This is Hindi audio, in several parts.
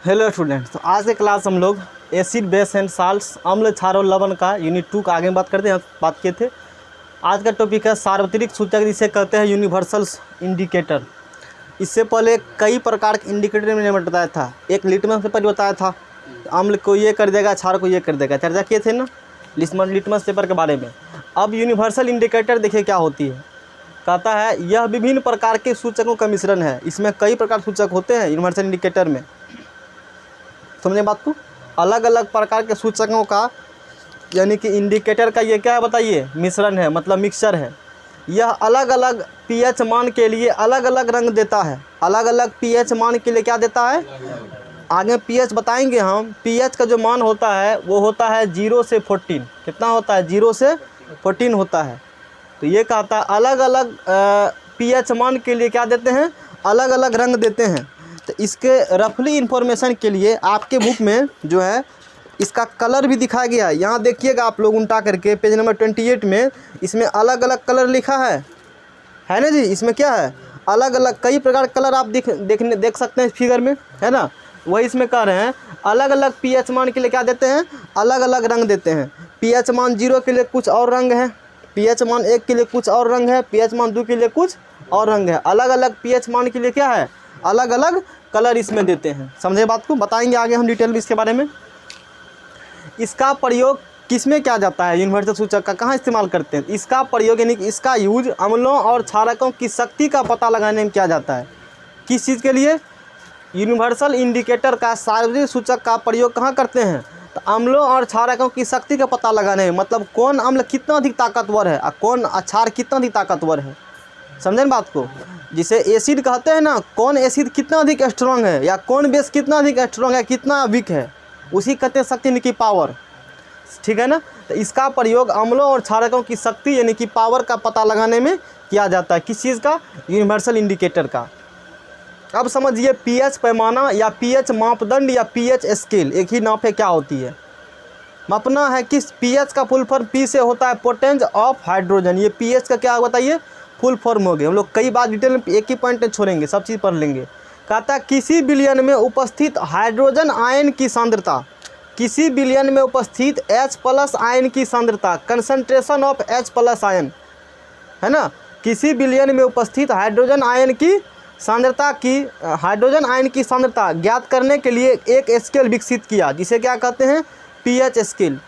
हेलो स्टूडेंट्स, तो आज के क्लास हम लोग एसिड बेस एंड साल्ट्स अम्ल क्षार और लवण का यूनिट 2 का आगे बात करते हैं। बात किए थे। आज का टॉपिक है सार्वत्रिक सूचक, जिसे कहते हैं यूनिवर्सल इंडिकेटर। इससे पहले कई प्रकार के इंडिकेटर मैंने बताया था। एक लिटमस पेपर बताया था, अम्ल को ये कर देगा, क्षार को ये कर देगा, चर्चा किए थे ना लिटमस पेपर के बारे में। अब यूनिवर्सल इंडिकेटर देखिए क्या होती है। कहता है यह विभिन्न प्रकार के सूचकों का मिश्रण है। इसमें कई प्रकार के सूचक होते हैं यूनिवर्सल इंडिकेटर में। समझे बात को? अलग अलग प्रकार के सूचकों का यानी कि इंडिकेटर का ये क्या है बताइए, मिश्रण है, मतलब मिक्सचर है। यह अलग अलग पीएच मान के लिए अलग अलग रंग देता है। अलग अलग पीएच मान के लिए क्या देता है, आगे पीएच बताएंगे हम। पीएच का जो मान होता है वो होता है 0 से 14। कितना होता है? 0 से 14 होता है। तो ये कहता है अलग अलग पीएच मान के लिए क्या देते हैं, अलग अलग रंग देते हैं। तो इसके रफली इन्फॉर्मेशन के लिए आपके बुक में जो है इसका कलर भी दिखाया गया है। यहाँ देखिएगा आप लोग उल्टा करके पेज नंबर 28 में इसमें अलग अलग कलर लिखा है ना जी। इसमें क्या है, अलग अलग कई प्रकार के कलर आप देख सकते हैं इस फिगर में, है ना। वही इसमें कह रहे हैं अलग अलग पीएच मान के लिए क्या देते हैं, अलग अलग रंग देते हैं। पीएच मान 0 के लिए कुछ और रंग है, पीएच मान 1 के लिए कुछ और रंग है, पीएच मान 2 के लिए कुछ और रंग है। अलग अलग पीएच मान के लिए क्या है, अलग अलग कलर इसमें देते हैं। समझे बात को? बताएंगे आगे हम डिटेल में इसके बारे में। इसका प्रयोग किस में किया जाता है, यूनिवर्सल सूचक का कहाँ इस्तेमाल करते हैं? इसका प्रयोग यानी कि इसका यूज अम्लों और क्षारकों की शक्ति का पता लगाने में किया जाता है। किस चीज़ के लिए? यूनिवर्सल इंडिकेटर का सार्वत्रिक सूचक का प्रयोग कहाँ करते हैं? तो अम्लों और क्षारकों की शक्ति का पता लगाने में, मतलब कौन अम्ल कितना अधिक ताकतवर है और कौन क्षार कितना अधिक ताकतवर है। समझे बात को? जिसे एसिड कहते हैं ना, कौन एसिड कितना अधिक स्ट्रॉन्ग है या कौन बेस कितना अधिक स्ट्रॉन्ग है, कितना वीक है, उसी कहते हैं शक्ति यानी कि पावर। ठीक है ना। तो इसका प्रयोग अम्लों और क्षारकों की शक्ति यानी कि पावर का पता लगाने में किया जाता है। किस चीज़ का? यूनिवर्सल इंडिकेटर का। अब समझिए पीएच पैमाना या पीएच मापदंड या पीएच स्केल एक ही नाप है। क्या होती है? मापना है किस? पीएच का फुल फॉर्म पी से होता है पोटेंज ऑफ हाइड्रोजन। ये पीएच का क्या बताइए, फुल फॉर्म हो गए। हम लोग कई बार डिटेल में एक ही पॉइंट छोड़ेंगे, सब चीज़ पढ़ लेंगे। कहता है किसी बिलियन में उपस्थित हाइड्रोजन आयन की सांद्रता, किसी बिलियन में उपस्थित H+ आयन की सांद्रता, कंसंट्रेशन ऑफ H+ आयन, है ना। किसी बिलियन में उपस्थित हाइड्रोजन आयन की सांद्रता की हाइड्रोजन आयन की सांद्रता ज्ञात करने के लिए एक स्केल विकसित किया, जिसे क्या कहते हैं, पीएच स्केल।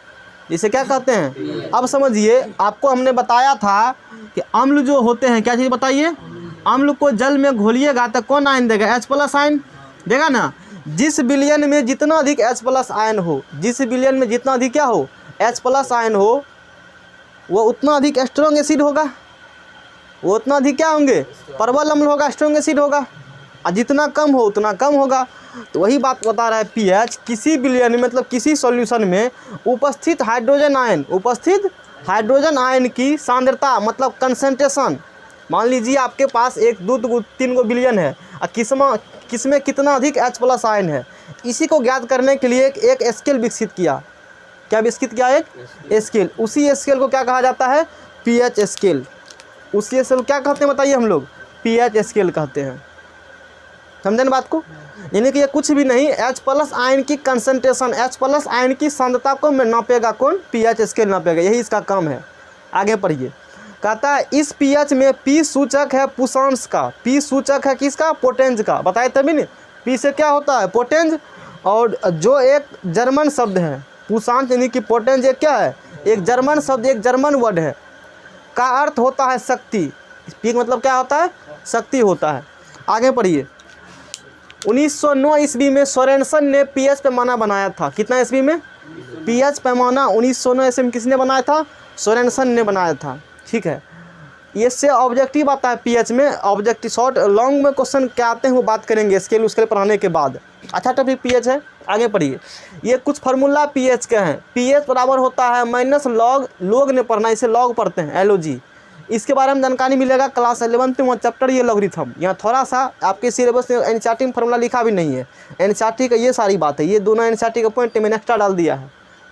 जिसे क्या कहते हैं? अब समझिए, आपको हमने बताया था कि अम्ल जो होते हैं, क्या चीज़ बताइए, अम्ल को जल में घोलिएगा तो कौन आयन देगा? H+ आयन देगा ना। जिस बिलियन में जितना अधिक H+ आयन हो, जिस बिलियन में जितना अधिक क्या हो, H+ आयन हो, वो उतना अधिक स्ट्रॉन्ग एसिड होगा। वो उतना अधिक क्या होंगे, प्रबल अम्ल होगा, स्ट्रॉन्ग एसिड होगा। और जितना कम हो उतना कम होगा। तो वही बात बता रहा है पीएच। किसी बिलियन में मतलब किसी सॉल्यूशन में उपस्थित हाइड्रोजन आयन, उपस्थित हाइड्रोजन आयन की सांद्रता मतलब कंसंट्रेशन। मान लीजिए आपके पास 1, 2, 3 बिलियन है और किसमें कितना अधिक H+ आयन है, इसी को ज्ञात करने के लिए एक स्केल विकसित किया। क्या विकसित किया? एक स्केल। उसी स्केल को क्या कहा जाता है? PH scale. उसी स्केल क्या कहते हैं बताइए हम लोग? पीएच स्केल कहते हैं। समझे ना बात को? यानी कि ये कुछ भी नहीं, H+ आयन की कंसंट्रेशन, H+ आयन की सांद्रता को नापेगा कौन? पीएच स्केल नापेगा। यही इसका काम है। आगे पढ़िए। कहता है इस पीएच में पी सूचक है पुषांश का, पी सूचक है किसका? पोटेंज का। बताए तभी नहीं, पी से क्या होता है? पोटेंज। और जो एक जर्मन शब्द है पुषांश यानी कि पोटेंज, एक क्या है? एक जर्मन शब्द, एक जर्मन वर्ड है, का अर्थ होता है शक्ति। पी मतलब क्या होता है? शक्ति होता है। आगे पढ़िए। 1909 ईस्वी में सोरेनसन ने पीएच पैमाना बनाया था। कितना ईस्वी में? पीएच पैमाना 1909 ईस्वी में किसने बनाया था? सोरेनसन ने बनाया था। ठीक है। इससे ऑब्जेक्टिव आता है पीएच में। ऑब्जेक्टिव शॉर्ट लॉन्ग में क्वेश्चन क्या आते हैं वो बात करेंगे स्केल उसके पढ़ाने के बाद। अच्छा टॉपिक पीएच है। आगे पढ़िए। ये कुछ फार्मूला पीएच के हैं। पीएच बराबर होता है -log, लोग ने पढ़ना, इसे लॉग पढ़ते हैं, LOG। इसके बारे में जानकारी मिलेगा क्लास 11th में चैप्टर ये लॉगरिथम। यहाँ थोड़ा सा आपके सिलेबस में एनसीईआरटी में फार्मूला लिखा भी नहीं है। एनसीईआरटी का ये सारी बात है, ये दोनों एनसीईआरटी का पॉइंट मैंने एक्स्ट्रा डाल दिया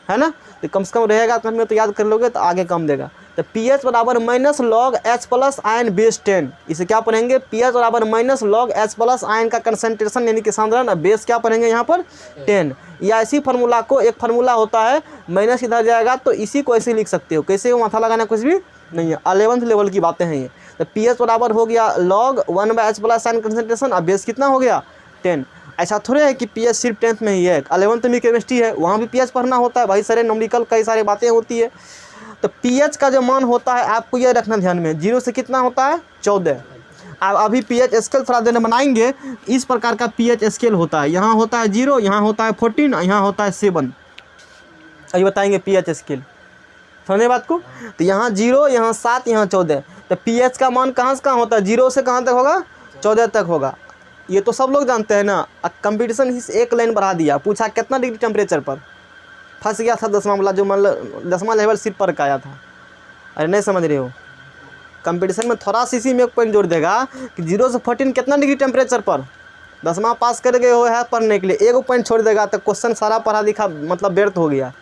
है ना। तो कम से कम रहेगा तो हम तो याद कर लोगे तो आगे कम देगा। तो pH बराबर minus log H plus ion base 10, इसे क्या पढ़ेंगे, pH बराबर minus log H plus ion का कंसंट्रेशन यानी कि सांद्रण, बेस क्या पढ़ेंगे यहाँ पर 10। या इसी फार्मूला को, एक फार्मूला होता है माइनस इधर जाएगा तो इसी को ऐसे लिख सकते हो, कैसे हो, माथा लगाना कुछ भी नहीं है, 11th लेवल की बातें हैं ये। तो pH बराबर हो गया log 1/H plus ion concentration, और बेस कितना हो गया 10। ऐसा थोड़े है कि pH सिर्फ 10th में ही है, 11th में केमिस्ट्री है वहाँ भी pH पढ़ना होता है भाई, सारे न्यूमेरिकल कई सारी बातें होती है। तो pH का जो मान होता है आपको ये रखना ध्यान में, 0 से कितना होता है 14। अब अभी pH स्केल थोड़ा देर बनाएंगे, इस प्रकार का pH स्केल होता है, यहाँ होता है 0, यहाँ होता है 14, यहाँ होता है 7, अभी बताएंगे pH स्केल, समझे बात को। तो यहाँ 0, यहाँ 7, यहाँ 14, तो pH का मान कहाँ से कहाँ होता है, 0 से कहाँ तक होगा 14 तक होगा, ये तो सब लोग जानते हैं ना। कंपटीशन इस एक लाइन बढ़ा दिया, पूछा कितना डिग्री टेम्परेचर पर, फंस गया था 10वां वाला, जो मतलब 10वां लेवल सिर्फ पर का आया था। अरे नहीं समझ रहे हो, कंपटीशन में थोड़ा सी इसी में एक पॉइंट जोड़ देगा कि 0 से 14 कितना डिग्री टेम्परेचर पर, 10वां पास कर गए हो है पढ़ने के लिए, एक पॉइंट छोड़ देगा तो क्वेश्चन सारा पढ़ा लिखा मतलब व्यर्थ हो गया।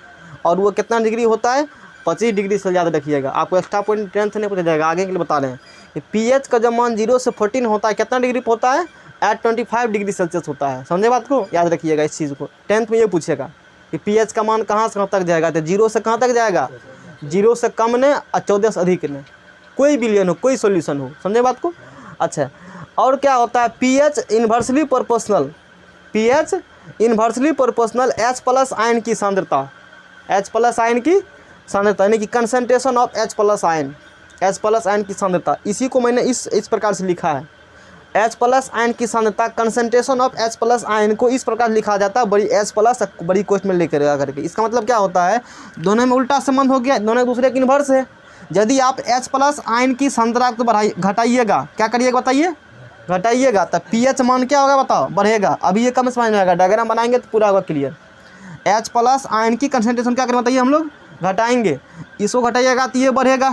और वो कितना डिग्री होता है 25 डिग्री से ज़्यादा रखिएगा, आपको एक्स्ट्रा पॉइंट 10th नहीं पूछा जाएगा, आगे के लिए बता रहे हैं। pH का जब मान 0 से 14 होता है कितना डिग्री पर होता है, एट 25 डिग्री सेल्सियस होता है, समझे बात को, याद रखिएगा इस चीज़ को, 10th में ये पूछेगा कि pH का मान कहाँ से कहाँ तक जाएगा, तो 0 से कहाँ तक जाएगा, 0 से कम ने और 14 से अधिक ने, कोई बिलियन हो कोई सॉल्यूशन हो, समझे बात को। अच्छा, और क्या होता है, pH inversely proportional, pH inversely proportional H plus ion की सांद्रता, H प्लस आयन की सांद्रता यानी कि concentration of H plus ion, H plus ion की सांद्रता, इसी को मैंने इस प्रकार से लिखा है, H प्लस आयन की सांद्रता, concentration of H plus ion को इस प्रकार लिखा जाता है, बड़ी H प्लस बड़ी कोष्ठ में लेकर करके। इसका मतलब क्या होता है, दोनों में उल्टा संबंध हो गया, दोनों एक दूसरे के इन्वर्स है। यदि आप H प्लस आयन की सांद्रता को घटाइएगा, क्या करिएगा बताइए, घटाइएगा, तो pH मान क्या होगा बताओ, बढ़ेगा। अभी ये कम समझ में आएगा, डायग्राम बनाएंगे तो पूरा होगा क्लियर। H प्लस आयन की कंसंट्रेशन क्या करें बताइए, हम लोग घटाएंगे, इसको घटाइएगा तो ये बढ़ेगा।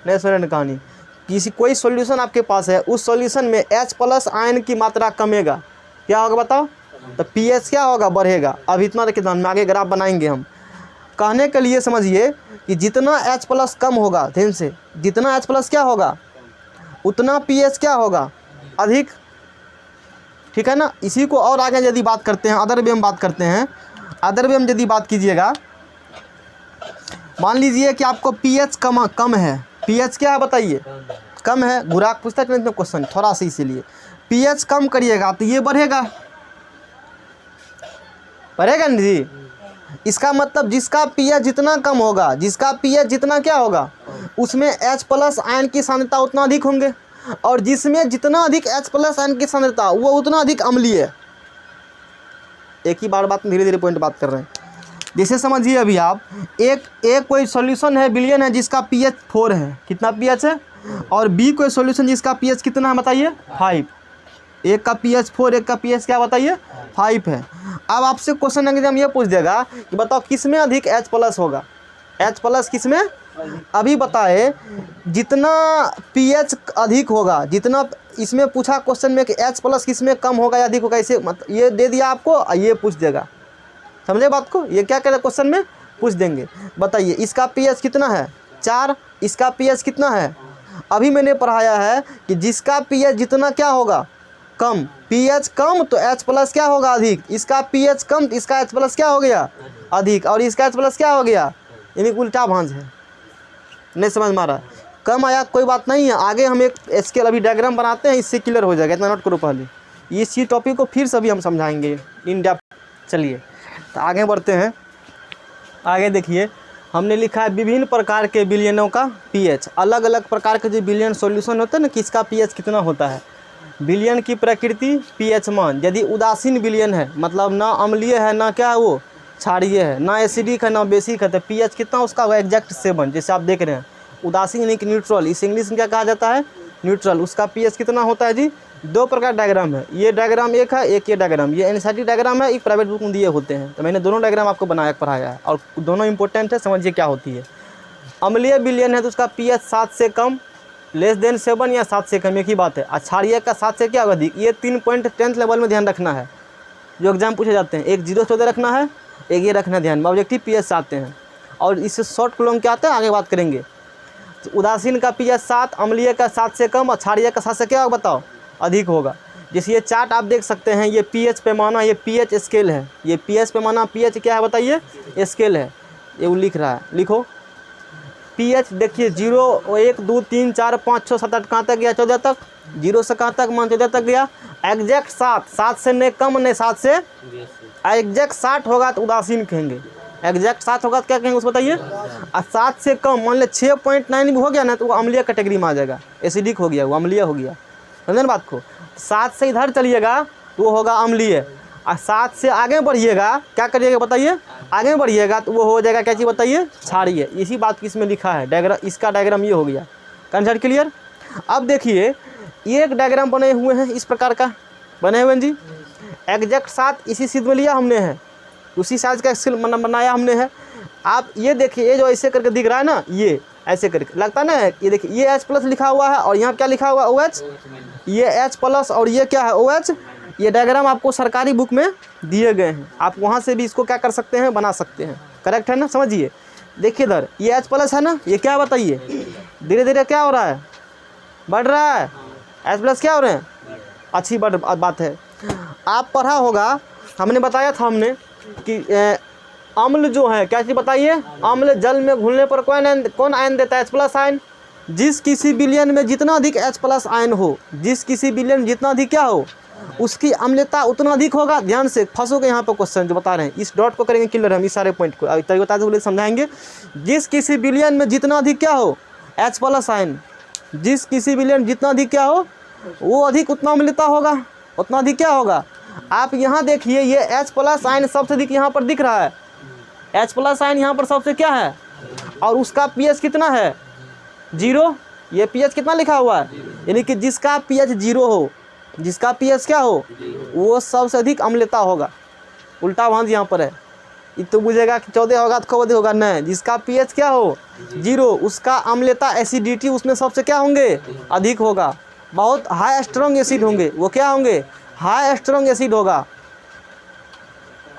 नहीं सुने कहानी, किसी कोई सॉल्यूशन आपके पास है, उस सॉल्यूशन में H प्लस आयन की मात्रा कमेगा, क्या होगा बताओ, तो pH क्या होगा, बढ़ेगा। अब इतना रखिए ध्यान में, आगे ग्राफ बनाएंगे हम। कहने के लिए समझिए कि जितना H प्लस कम होगा, ध्यान से, जितना H प्लस क्या होगा उतना pH क्या होगा, अधिक, ठीक है ना। इसी को और आगे यदि बात करते हैं, अदर वे में बात करते हैं, अदर वे में यदि बात कीजिएगा, मान लीजिए कि आपको pH कम है, pH क्या है बताइए, कम है, गुराक पूछता है में क्वेश्चन थोड़ा सा, इसीलिए pH कम करिएगा तो ये बढ़ेगा, बढ़ेगा ना जी। इसका मतलब जिसका pH जितना कम होगा, जिसका pH जितना क्या होगा, उसमें H प्लस आयन की सांद्रता उतना अधिक होंगे, और जिसमें जितना अधिक H प्लस आयन की सांद्रता वो उतना अधिक अम्लीय है। एक ही बार बात, धीरे धीरे पॉइंट बात कर रहे हैं। जैसे समझिए अभी आप एक कोई सॉल्यूशन है, बिलियन है, जिसका pH 4 है, कितना pH है, और B कोई सॉल्यूशन जिसका pH कितना है बताइए 5, एक का pH 4, एक का pH क्या बताइए 5 है। अब आपसे क्वेश्चन एग्जाम ये पूछ देगा कि बताओ किस में अधिक H प्लस होगा, H प्लस किस में, अभी बताए जितना pH अधिक होगा, जितना इसमें पूछा क्वेश्चन में कि H प्लस किस में कम होगा या अधिक होगा, इसे मतलब ये दे दिया आपको, ये पूछ देगा, समझे बात को। ये क्या करें क्वेश्चन में पूछ देंगे, बताइए इसका pH कितना है 4, इसका pH कितना है। अभी मैंने पढ़ाया है कि जिसका pH जितना क्या होगा कम, pH कम तो H प्लस क्या होगा अधिक, इसका pH कम तो इसका H प्लस क्या हो गया अधिक, और इसका H प्लस क्या हो गया, यानी उल्टा भांज है। नहीं समझ में आ रहा, कम आया कोई बात नहीं है, आगे हम एक स्केल अभी डायग्राम बनाते हैं, इससे क्लियर हो जाएगा, इतना नोट करो पहले। इसी टॉपिक को फिर से अभी हम समझाएंगे इन डेप्थ। चलिए तो आगे बढ़ते हैं। आगे देखिए हमने लिखा है विभिन्न प्रकार के विलयनों का pH, अलग अलग प्रकार के जो विलयन सॉल्यूशन होते हैं ना, किसका pH कितना होता है। विलयन की प्रकृति, pH मान, यदि उदासीन विलयन है मतलब ना अम्लीय है ना क्या है वो क्षारीय है, ना एसिडिक है ना बेसिक है, तो pH कितना उसका होगा एग्जैक्ट 7, जैसे आप देख रहे हैं। उदासीन यानी कि न्यूट्रल, इस इंग्लिश में क्या कहा जाता है न्यूट्रल, उसका pH कितना होता है जी। दो प्रकार डायग्राम है, ये डायग्राम एक है, एक ये डायग्राम, ये एनसीईआरटी डायग्राम है, एक प्राइवेट बुक में दिए होते हैं, तो मैंने दोनों डायग्राम आपको बनाया पढ़ाया है, और दोनों इंपॉर्टेंट है, समझिए क्या होती है। अम्लीय विलयन है तो उसका pH 7 से कम, लेस देन 7 या 7 से कम, एक ही बात है। क्षारीय का 7 से क्या अधिक, ये 3 पॉइंट 10th लेवल में ध्यान रखना है, जो एग्जाम पूछे जाते हैं। एक 0 14 रखना है, एक ये रखना ध्यान में, ऑब्जेक्टिव pH आते हैं। और इससे शॉर्ट क्लोन क्या आता है आगे बात करेंगे। तो उदासीन का pH 7, अम्लीय का 7 से कम और क्षारीय का 7 से क्या होगा बताओ अधिक होगा। जैसे ये चार्ट आप देख सकते हैं, ये pH पैमाना, ये pH स्केल है, ये pH पैमाना, pH क्या है बताइए स्केल है, ये वो लिख रहा है, लिखो pH देखिए 0 1 2 3 4 5 6 7 8 कहाँ तक गया 14 तक, 0 से कहाँ तक मान 14 तक गया, एग्जैक्ट 7 से नहीं कम नहीं 7 से एग्जैक्ट 60 होगा तो उदासीन कहेंगे, एग्जैक्ट 7 होगा तो क्या कहेंगे उस बताइए। और 7 से कम मान ले 6.9 भी हो गया ना तो वो अम्लीय कैटेगरी में आ जाएगा, एसिडिक हो गया, वो अम्लीय हो गया, समझे ना बात को। 7 से इधर चलिएगा तो वो होगा अम्लीय, और 7 से आगे बढ़िएगा क्या करिएगा बताइए, आगे बढ़िएगा तो वो हो जाएगा क्या चीज़ बताइए क्षारीय। इसी बात की इसमें लिखा है डायग्राम, इसका डायग्राम ये हो गया, कंसेप्ट क्लियर। अब देखिए एक डायग्राम बने हुए हैं इस प्रकार का बने हुए हैं जी, एग्जैक्ट 7 इसी सीध में लिया हमने है, उसी साइज का स्केल बनाया हमने है। आप ये देखिए ये जो ऐसे करके दिख रहा है ना, ये ऐसे करके लगता है ना, ये देखिए ये H+ लिखा हुआ है और यहाँ क्या लिखा हुआ है OH, ये H+ और ये क्या है OH। ये डायग्राम आपको सरकारी बुक में दिए गए हैं, आप वहाँ से भी इसको क्या कर सकते हैं बना सकते हैं, करेक्ट है ना। समझिए देखिए इधर ये H+ है ना, ये क्या बताइए धीरे धीरे क्या हो रहा है बढ़ रहा है, H+ क्या हो रहे हैं अच्छी बात है। आप पढ़ा होगा, हमने बताया था हमने कि अम्ल जो है क्या चीज़ बताइए, अम्ल जल में घुलने पर कौन आयन देता है H+ आयन। जिस किसी विलयन में जितना अधिक H+ आयन हो, जिस किसी विलयन में जितना अधिक क्या हो उसकी अम्लता उतना अधिक होगा। ध्यान से फंसोगे यहाँ पर क्वेश्चन जो बता रहे हैं, इस डॉट को करेंगे क्लियर हम इस सारे पॉइंट को तभी बताते हुए समझाएंगे। जिस किसी विलयन में जितना अधिक क्या हो H+ आयन, जिस किसी विलयन में जितना अधिक क्या हो वो अधिक उतना अम्लता होगा, उतना अधिक क्या होगा। आप यहाँ देखिए ये H+ आयन सबसे अधिक यहाँ पर दिख रहा है, H+ आयन यहाँ पर सबसे क्या है और उसका pH कितना है 0, ये pH कितना लिखा हुआ है, यानी कि जिसका pH 0 हो, जिसका pH क्या हो वो सबसे अधिक अम्लता होगा। उल्टा भांज यहाँ पर है, ये तो बुझेगा कि 14 होगा तो कब होगा, नहीं, जिसका pH क्या हो 0 उसका अम्लता एसिडिटी उसमें सबसे क्या होंगे अधिक होगा, बहुत हाई स्ट्रॉन्ग एसिड होंगे, वो क्या होंगे हाई स्ट्रॉन्ग एसिड होगा,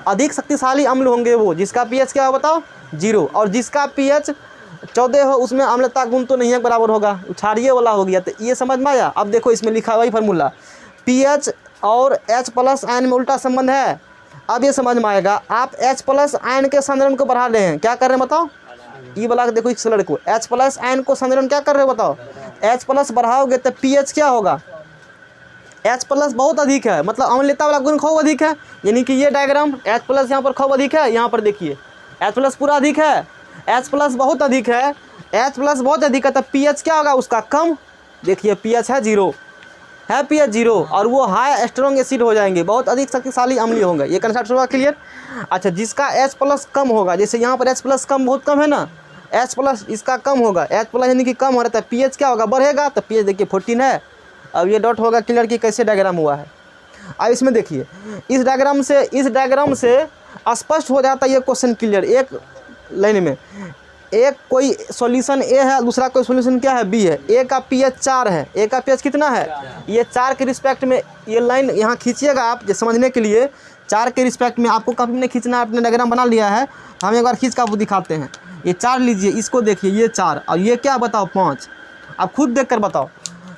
अधिक शक्तिशाली अम्ल होंगे वो, जिसका pH क्या हो बताओ 0, और जिसका pH 14 हो उसमें अम्लता गुण तो नहीं है बराबर होगा, क्षारीय वाला हो गया। तो ये समझ में आया। अब देखो इसमें लिखा वही फार्मूला, pH और H+ आयन में उल्टा संबंध है। अब ये समझ में आएगा, आप H+ आयन के संचरण को बढ़ा रहे हैं, क्या कर रहे हैं बताओ, ई वाला देखो इस लड़के को H+ आयन को संचरण क्या कर रहे हो बताओ, H+ बढ़ाओगे तो pH क्या होगा H+ बहुत अधिक है, मतलब अम्लता वाला गुण खूब अधिक है, यानी कि ये डायग्राम H+ यहाँ पर खूब अधिक है, यहाँ पर देखिए H+ पूरा अधिक है, H+ बहुत अधिक है, H+ बहुत अधिक है, तब pH क्या होगा उसका कम, देखिए pH है 0, है pH 0 और वो हाई स्ट्रॉन्ग एसिड हो जाएंगे, बहुत अधिक शक्तिशाली अम्लीय होंगे। ये कंसेप्ट होगा क्लियर। अच्छा जिसका H+ कम होगा, जैसे यहाँ पर H+ कम बहुत कम है ना, H+ इसका कम होगा, H+ यानी कि कम हो रहा है, pH क्या होगा बढ़ेगा, तो pH देखिए 14 है। अब ये डॉट होगा क्लियर कि कैसे डायग्राम हुआ है। अब इसमें देखिए इस डायग्राम से स्पष्ट हो जाता है ये क्वेश्चन क्लियर, एक लाइन में एक कोई सॉल्यूशन A है, दूसरा कोई सॉल्यूशन क्या है B है, A का pH 4 है, A का pH कितना है, ये 4 के रिस्पेक्ट में ये लाइन यहाँ खींचिएगा आप जो समझने के लिए, 4 के रिस्पेक्ट में आपको कभी नहीं खींचना, आपने डायग्राम बना लिया है, हम एक बार खींच कर आपको दिखाते हैं। ये 4 लीजिए, इसको देखिए ये 4 और ये क्या बताओ 5, आप खुद देख कर बताओ।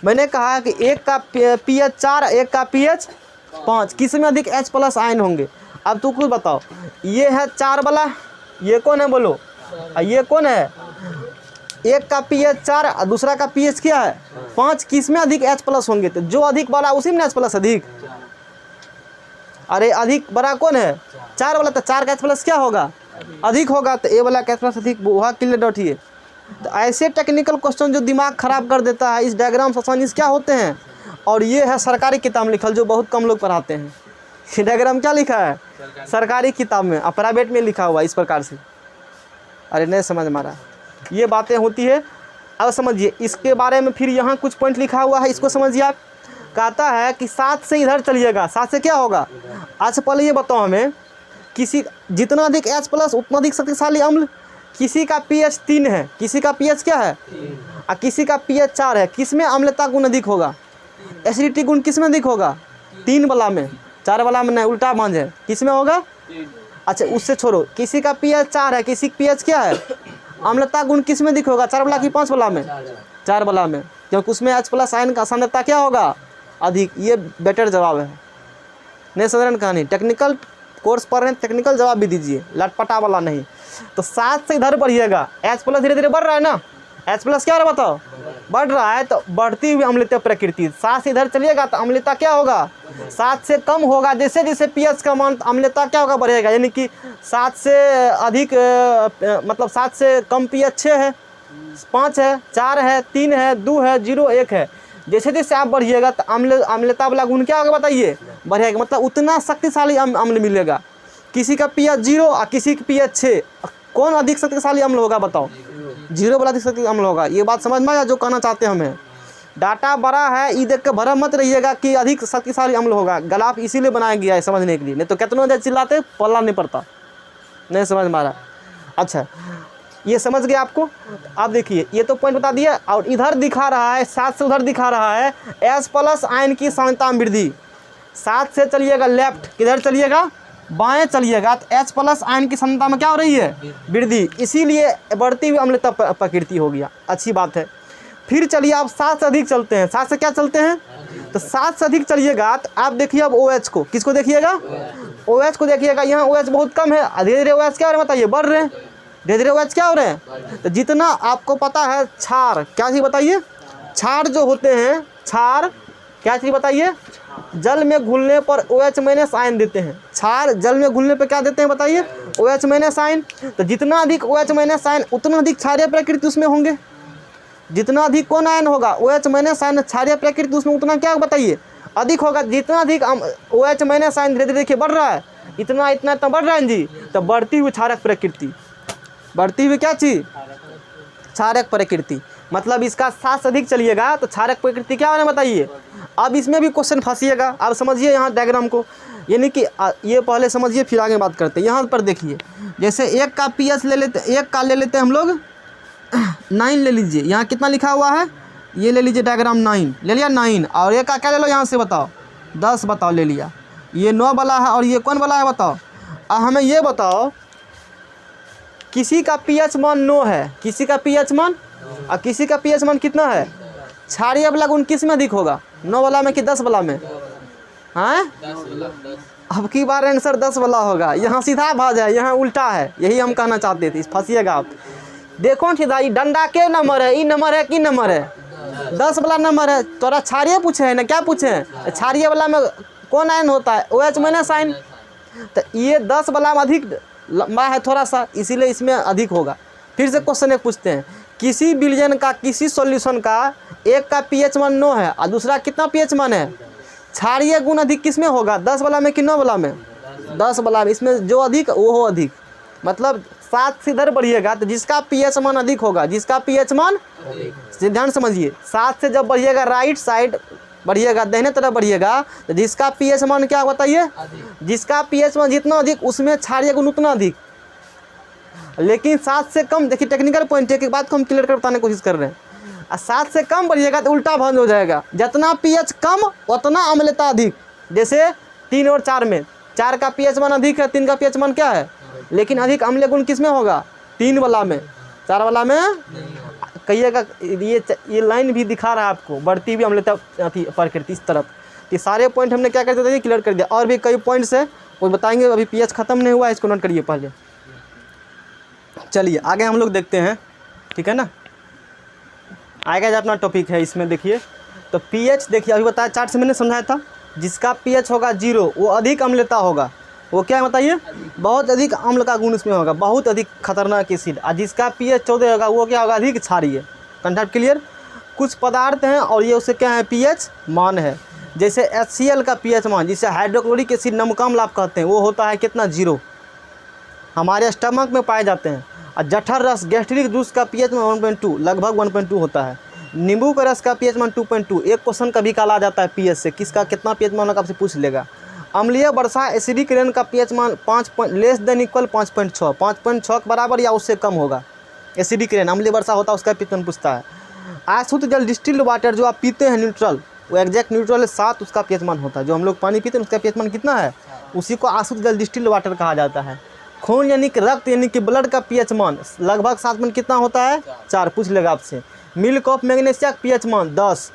मैंने कहा कि एक का pH 4 एक का pH 5, किस में अधिक H+ आयन होंगे। अब तू खुद बताओ, ये है 4 वाला, ये कौन है बोलो, ये कौन है, एक का pH 4 और दूसरा का pH क्या है 5, किस में अधिक H+ होंगे, तो जो अधिक बड़ा उसी में H+ अधिक, अरे अधिक बड़ा कौन है 4 वाला, तो 4 का H+ क्या होगा अधिक होगा, तो A वाला का H+ अधिक, वहाँ क्लियर डॉट ही है। तो ऐसे टेक्निकल क्वेश्चन जो दिमाग खराब कर देता है, इस डायग्राम से आसानी से क्या होते हैं। और ये है सरकारी किताब में लिखल जो बहुत कम लोग पढ़ाते हैं, ये डायग्राम क्या लिखा है सरकारी किताब में, और प्राइवेट में लिखा हुआ इस प्रकार से। अरे नहीं समझ में आ रहा, ये बातें होती है। अब समझिए इसके बारे में, फिर यहाँ कुछ पॉइंट लिखा हुआ है, इसको समझिए आप। कहता है कि 7 से इधर चलिएगा, 7 से क्या होगा। अच्छा पहले ये बताओ हमें, किसी जितना अधिक H+ उतना अधिक शक्तिशाली अम्ल, किसी का pH 3 है, किसी का pH क्या है और किसी का pH 4 है, किस में अम्लता गुण अधिक होगा, एसिडिटी गुण किस में अधिक होगा 3 वाला में, 4 वाला में नहीं, उल्टा भांज है, किस में होगा। अच्छा उससे छोड़ो, किसी का pH 4 है, किसी का pH क्या है, अम्लता गुण किस में दिख होगा, 4 वाला कि 5 वाला में, 4 वाला में, क्योंकि उसमें H+ आयन का सांद्रता क्या होगा, अधिक। ये बेटर जवाब है, नहीं समझ रहे कहानी। टेक्निकल कोर्स पढ़ रहे हैं, टेक्निकल जवाब भी दीजिए, लटपटा वाला नहीं। तो 7 से इधर बढ़िएगा, H+ धीरे धीरे बढ़ रहा है ना, H+ क्या हो रहा है बताओ, बढ़ रहा है, तो बढ़ती हुई अम्लता प्रकृति। 7 से इधर चलिएगा तो अम्लता क्या होगा, 7 से कम होगा, जैसे जैसे pH का मान अम्लता क्या होगा, बढ़ेगा। यानी कि 7 से अधिक मतलब 7 से कम pH 6 है, 5 है, 4 है, 3 है, 2 है, 0, 1 है। जैसे जैसे आप बढ़िएगा तो अम्लता वाला गुण क्या होगा बताइए, बढ़ेगा, मतलब उतना शक्तिशाली अम्ल मिलेगा। किसी का pH 0 और किसी का pH 6, कौन अधिक शक्तिशाली अम्ल होगा बताओ, 0 वाला अधिक शक्तिशाली अम्ल होगा। ये बात समझ में आया जो कहना चाहते हैं हमें। डाटा बड़ा है, ये देख कर भरम मत रहिएगा कि अधिक शक्तिशाली अम्ल होगा, ग्राफ इसीलिए बनाया गया है समझने के लिए, नहीं तो कितनों देर चिल्लाते पल्ला नहीं पड़ता, नहीं समझ में आ रहा। अच्छा ये समझ गए आपको। आप देखिए ये तो पॉइंट बता दिया, और इधर दिखा रहा है 7 से उधर दिखा रहा है H+ आयन की सांद्रता में वृद्धि। 7 से चलिएगा लेफ्ट, किधर चलिएगा, बाएं चलिएगा, तो H+ आयन की सांद्रता में क्या हो रही है, वृद्धि, इसीलिए बढ़ती हुई अम्लता प्रकृति हो गया। अच्छी बात है। फिर चलिए आप 7 से अधिक चलते हैं, 7 से क्या चलते हैं, तो 7 से अधिक चलिएगा तो आप देखिए अब OH को, किसको देखिएगा, OH को देखिएगा। यहाँ OH बहुत कम है, धीरे धीरे OH क्या हो रहे हैं बताइए, बढ़ रहे हैं, धीरे धीरे OH क्या हो रहे हैं। तो जितना आपको पता है क्षार, क्या चीज़ बताइए, क्षार जो होते हैं, क्षार क्या चीज़ बताइए, जल में घुलने पर OH- आयन देते हैं। क्षार जल में घुलने पर क्या देते हैं बताइए, OH- आयन। तो जितना अधिक OH- आयन उतना अधिक क्षारीय प्रकृति उसमें होंगे। जितना अधिक कौन आयन होगा, OH- आयन, क्षारीय प्रकृति उसमें उतना क्या बताइए, अधिक होगा। जितना अधिक OH- आयन धीरे धीरे देखिए बढ़ रहा है, इतना इतना तो बढ़ रहा है जी, तो बढ़ती हुई क्षारक प्रकृति, बढ़ती हुई क्या चीज़, क्षारक प्रकृति। मतलब इसका 7 से अधिक चलिएगा तो क्षारक प्रकृति क्या होना बताइए। अब इसमें भी क्वेश्चन फंसिएगा, अब समझिए यहाँ डायग्राम को, यानी कि ये पहले समझिए फिर आगे बात करते हैं। यहाँ पर देखिए जैसे एक का pH ले लेते, एक का ले लेते हैं हम लोग 9 ले लीजिए, यहाँ कितना लिखा हुआ है, ये ले लीजिए डायग्राम 9 ले लिया, 9, और एक का क्या ले लो यहाँ से बताओ 10 बताओ ले लिया, ये 9 वाला है और ये कौन वाला है बताओ। अब हमें ये बताओ किसी का pH मान 9 है, किसी का pH मान, और किसी का pH मान कितना है, क्षारीय वाला गुण किस में अधिक होगा, 9 वाला में कि 10 वाला में, हाँ अब की बार आंसर 10 वाला होगा। यहाँ सीधा भाज है, यहाँ उल्टा है, यही हम कहना चाहते थे, फंसिएगा आप। देखो सीधा ये डंडा के नंबर है, ये नंबर है कि नंबर है, 10 वाला नंबर है। तोरा क्षारीय पूछे है ना, क्या पूछे हैं, क्षारीय वाला में कौन आयन होता है, OH- आयन। तो ये 10 वाला में अधिक लंबा है थोड़ा सा, इसीलिए इसमें अधिक होगा। फिर से क्वेश्चन एक पूछते हैं, किसी विलयन का, किसी सॉल्यूशन का एक का pH मान 9 है और दूसरा कितना pH मान है, क्षारीय गुण अधिक किस में होगा, 10 वाला में कि 9 वाला में, 10 वाला में। इसमें जो अधिक वो हो अधिक, मतलब 7 से इधर बढ़िएगा तो जिसका pH मान अधिक होगा, जिसका pH मान, ध्यान समझिए, 7 से जब बढ़िएगा राइट साइड बढ़िएगा, दाहिने तरफ बढ़िएगा, तो जिसका pH मान क्या बताइए, जिसका pH मान जितना अधिक उसमें क्षारीय गुण उतना अधिक। लेकिन 7 से कम, देखिए टेक्निकल पॉइंट है कि बात को हम क्लियर कर बताने की कोशिश कर रहे हैं। 7 से कम बढ़िएगा तो उल्टा भंज हो जाएगा, जितना pH कम उतना अम्लता अधिक। जैसे 3 और 4 में, 4 का pH मान अधिक है, 3 का pH मान क्या है, लेकिन अधिक अम्लीय गुण किस में होगा, 3 वाला में, 4 वाला में। कहिएगा ये लाइन भी दिखा रहा है आपको बढ़ती हुई अम्लता प्रकृति इस तरफ। ये सारे पॉइंट हमने क्या कर दिया, क्लियर कर दिया। और भी कई पॉइंट्स है वो बताएंगे, अभी pH खत्म नहीं हुआ, इसको नोट करिए पहले। चलिए आगे हम लोग देखते हैं, ठीक है ना। आगे जो अपना टॉपिक है इसमें देखिए, तो pH देखिए अभी बताया, चार्ट से मैंने समझाया था, जिसका pH होगा 0 वो अधिक अम्लता होगा, वो क्या बताइए, बहुत अधिक अम्ल का गुण उसमें होगा, बहुत अधिक खतरनाक एसिड। और जिसका pH 14 होगा वो क्या होगा, अधिक क्षारीय। Concept clear. कुछ पदार्थ हैं और ये उससे क्या है, pH मान है। जैसे HCl का pH मान, जिसे हाइड्रोक्लोरिक एसिड नमकाम्ल आप कहते हैं, वो होता है कितना, 0, हमारे स्टमक में पाए जाते हैं। और जठर रस गैस्ट्रिक जूस का pH मान 1.2 लगभग 1.2 होता है। नींबू का रस का pH मान 2.2। एक क्वेश्चन कभी काला जाता है pH से, किसका कितना pH मान होगा आपसे पूछ लेगा। अम्लीय वर्षा एसिडिक रेन का pH मान 5 लेस देन इक्वल 5.6, 5.6 के बराबर या उससे कम होगा। एसिडिक रेन अम्लीय वर्षा होता है उसका pH मान पूछता है। अशुद्ध जल डिस्टिल्ड वाटर जो आप पीते हैं न्यूट्रल, वो एग्जैक्ट न्यूट्रल 7 उसका pH मान होता है। जो हम लोग पानी पीते हैं उसका pH मान कितना है, उसी को अशुद्ध जल डिस्टिल्ड वाटर कहा जाता है। खून यानी कि रक्त यानी कि ब्लड का पीएच मान लगभग 7 में कितना होता है 4, पूछ लेगा आपसे। मिल्क ऑफ मैग्नीशिया का पीएच मान 10,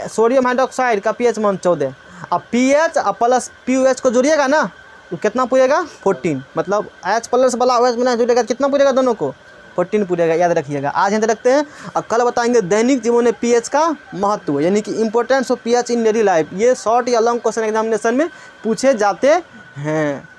सोडियम हाइड्रोक्साइड का पीएच मान 14। अब पीएच और प्लस पीओएच को जोड़िएगा ना तो कितना पूरेगा 14, मतलब एच प्लस वाला OH में जुड़ेगा कितना पूरेगा दोनों को 14 पूरेगा, याद रखिएगा। आज यहाँ रखते हैं और कल बताएंगे दैनिक जीवन में पीएच का महत्व यानी कि importance of pH in daily life. ये शॉर्ट या लॉन्ग क्वेश्चन एग्जामिनेशन में पूछे जाते हैं।